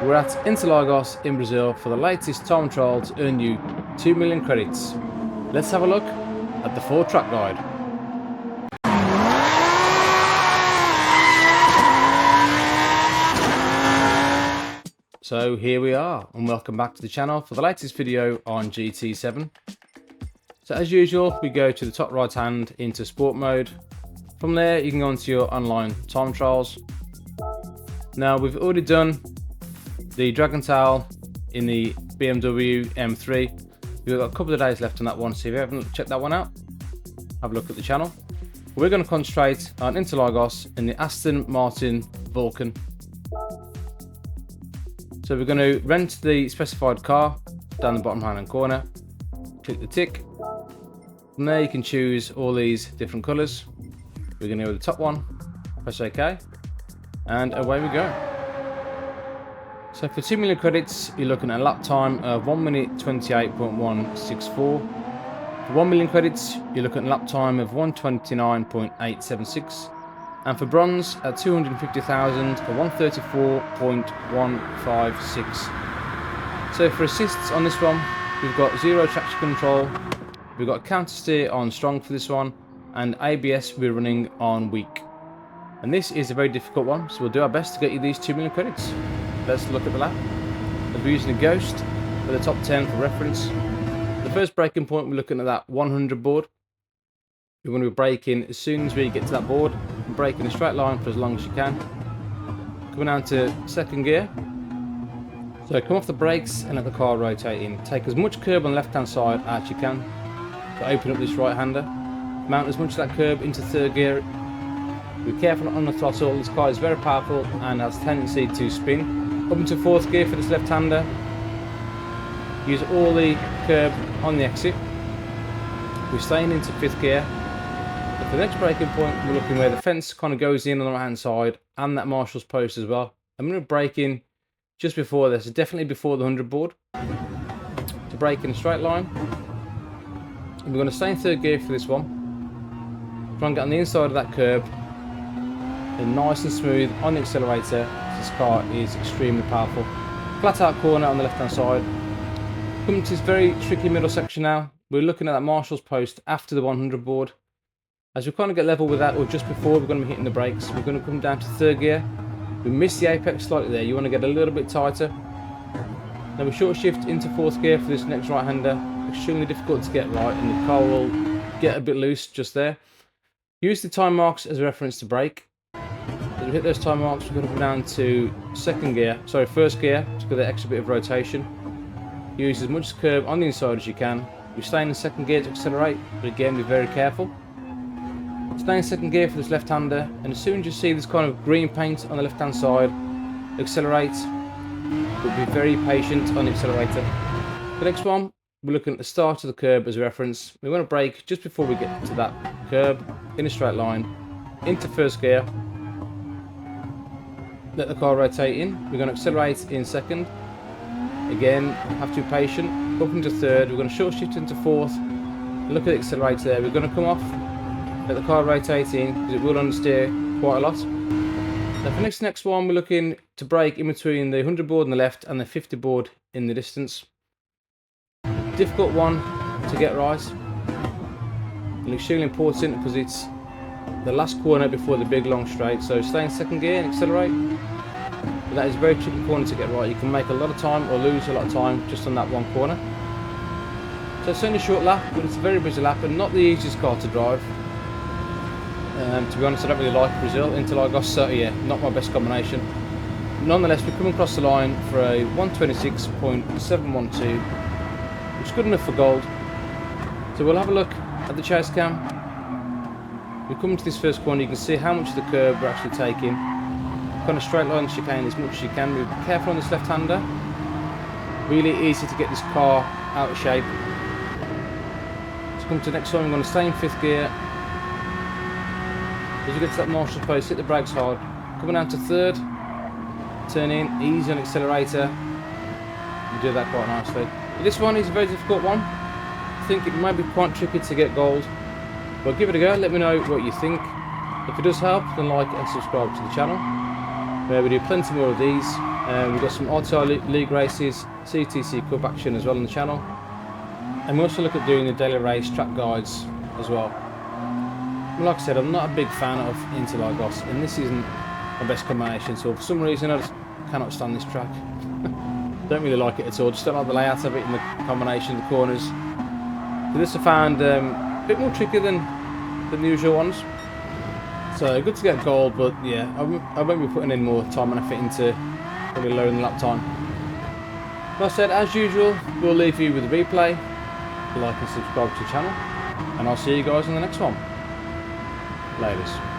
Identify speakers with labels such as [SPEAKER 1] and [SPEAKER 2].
[SPEAKER 1] We're at Interlagos in Brazil for the latest time trial to earn you 2 million credits. Let's have a look at the full track guide. So here we are, and welcome back to the channel for the latest video on GT7. So as usual, we go to the top right hand into sport mode. From there you can go into your online time trials. Now we've already done the Dragon Tail in the BMW M3. We've got a couple of days left on that one, so if you haven't checked that one out, have a look at the channel. We're going to concentrate on Interlagos in the Aston Martin Vulcan. So we're going to rent the specified car down the bottom right hand corner, click the tick. From there you can choose all these different colours. We're going to go with the top one, press OK, and away we go. So for 2 million credits, you're looking at a lap time of 1 minute 28.164. For 1 million credits, you're looking at a lap time of 129.876. And for bronze, at 250,000, a 134.156. So for assists on this one, we've got 0 traction control, we've got counter steer on strong for this one, and ABS we're running on weak. And this is a very difficult one, so we'll do our best to get you these 2 million credits. Let's look at the lap. As we're using a Ghost for the top 10 for reference. The first braking point, we're looking at that 100 board. We're going to be braking as soon as we get to that board. Brake in a straight line for as long as you can. Coming down to second gear. So come off the brakes and let the car rotate in. Take as much curb on the left hand side as you can to open up this right hander. Mount as much of that curb into third gear. Be careful on the throttle, this car is very powerful and has a tendency to spin. Up into fourth gear for this left hander. Use all the curb on the exit. We're staying into fifth gear. For the next braking point, we're looking where the fence kind of goes in on the right hand side and that marshal's post as well. I'm going to brake in just before this, definitely before the 100 board. To brake in a straight line. And we're going to stay in third gear for this one. Try and get on the inside of that curb. And nice and smooth on the accelerator. This car is extremely powerful. Flat out corner on the left hand side. Coming to this very tricky middle section now. We're looking at that marshal's post after the 100 board. As we kind of get level with that, or just before, we're going to be hitting the brakes. We're going to come down to third gear. We missed the apex slightly there. You want to get a little bit tighter. Now we short shift into fourth gear for this next right hander. Extremely difficult to get right, and the car will get a bit loose just there. Use the time marks as a reference to brake. As we hit those time marks, we're going to come down to first gear to get that extra bit of rotation. Use as much curb on the inside as you can. We stay in the second gear to accelerate, but again be very careful. Stay in second gear for this left hander, and as soon as you see this kind of green paint on the left hand side, accelerate, but be very patient on the accelerator. The next one, we're looking at the start of the curb as a reference. We're going to brake just before we get to that curb in a straight line, into first gear. Let the car rotate in. We're going to accelerate in second. Again, have to be patient. Up into third. We're going to short shift into fourth. Look at the accelerator there. We're going to come off. Let the car rotate in because it will understeer quite a lot. Now for next one, we're looking to brake in between the 100 board on the left and the 50 board in the distance. Difficult one to get right. And extremely important because it's the last corner before the big long straight. So stay in second gear and accelerate. But that is a very tricky corner to get right. You can make a lot of time or lose a lot of time just on that one corner. So it's only a short lap, but it's a very busy lap and not the easiest car to drive. To be honest, I don't really like Brazil, Interlagos, so yeah, not my best combination. Nonetheless, we're coming across the line for a 126.712, which is good enough for gold. So we'll have a look at the chase cam. We come to this first corner, you can see how much of the curb we're actually taking. Kind of straight line chicane as much as you can. Be careful on this left hander. Really easy to get this car out of shape. So come to the next one, we're going to stay in fifth gear. As you get to that marshal post, hit the brakes hard. Coming down to third, turn in, easy on accelerator. You do that quite nicely. But this one is a very difficult one. I think it might be quite tricky to get gold. But give it a go, let me know what you think. If it does help, then like and subscribe to the channel, where we do plenty more of these. We've got some RTI League races, CTC Cup action as well on the channel. And we also look at doing the daily race track guides as well. Like I said, I'm not a big fan of Interlagos, and this isn't my best combination, so for some reason I just cannot stand this track. Don't really like it at all, just don't like the layout of it and the combination of the corners. So this I found a bit more tricky than the usual ones. So good to get gold, but yeah, I won't be putting in more time and effort into probably lowering the lap time. Like I said, as usual, we'll leave you with a replay. Like and subscribe to the channel, and I'll see you guys in the next one. Laters.